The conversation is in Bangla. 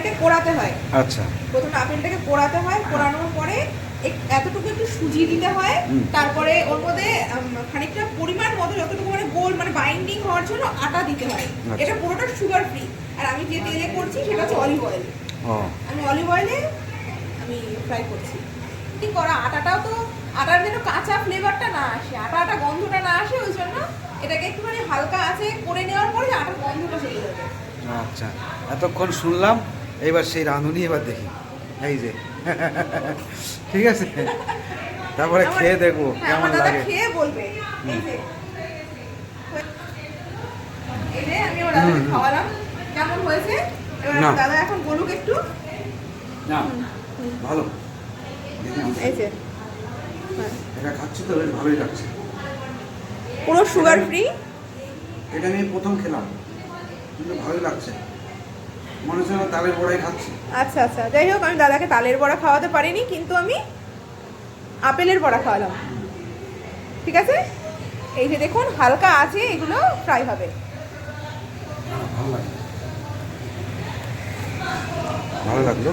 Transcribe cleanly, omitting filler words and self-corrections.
এটাকে কোড়াতে হয়। আচ্ছা, প্রথমে আপেলটাকে কোড়াতে হয়, কোড়ানোর পরে এতটুকু একটু সুজি দিতে হয়, তারপরে ওর মধ্যে খানিকটা পরিমাণ মতো যতটুকু মানে গোল মানে বাইন্ডিং হওয়ার জন্য আটা দিতে হয়। এটা পুরোটা সুগার ফ্রি। আর আমি যে তেলে করছি সেটা হচ্ছে অলিভ অয়েল। আমি অলিভ অয়েলে আমি ফ্রাই করছি। কি করা আটাটাও তো আটার যেন কাঁচা ফ্লেভারটা না আসে, আটা আটা গন্ধটা না আসে, ওই জন্য এটাকে একটুখানি হালকা আছে করে নেওয়ার পরে আটার গন্ধটা চলে যাবে। আচ্ছা, এতক্ষণ শুনলাম, এবার সেই রাঁধুনি এবার দেখি। এই যে ঠিক আছে, তারপরে খেয়ে দেখবো কেমন লাগে। খেয়ে বলবে। এই যে আমি ওর দাদাকে খাওয়ালাম, কেমন হয়েছে এবার দাদা এখন বলুক একটু। না ভালো, এই যে এটা খাচ্ছি তো বেশ ভালোই লাগছে, পুরো সুগার ফ্রি। এটা নিয়ে প্রথম খেলাম, কিন্তু ভালোই লাগছে, মনে হচ্ছে না তালের বড়াই খাচ্ছি। আচ্ছা আচ্ছা, যাই হোক আমি দাদাকে তালের বড়া খাওয়াতে পারিনি, কিন্তু আমি আপেলের বড়া খাওয়ালাম। ঠিক আছে, এই যে দেখুন হালকা আছে, এগুলো ফ্রাই হবে। ভালো লাগলো।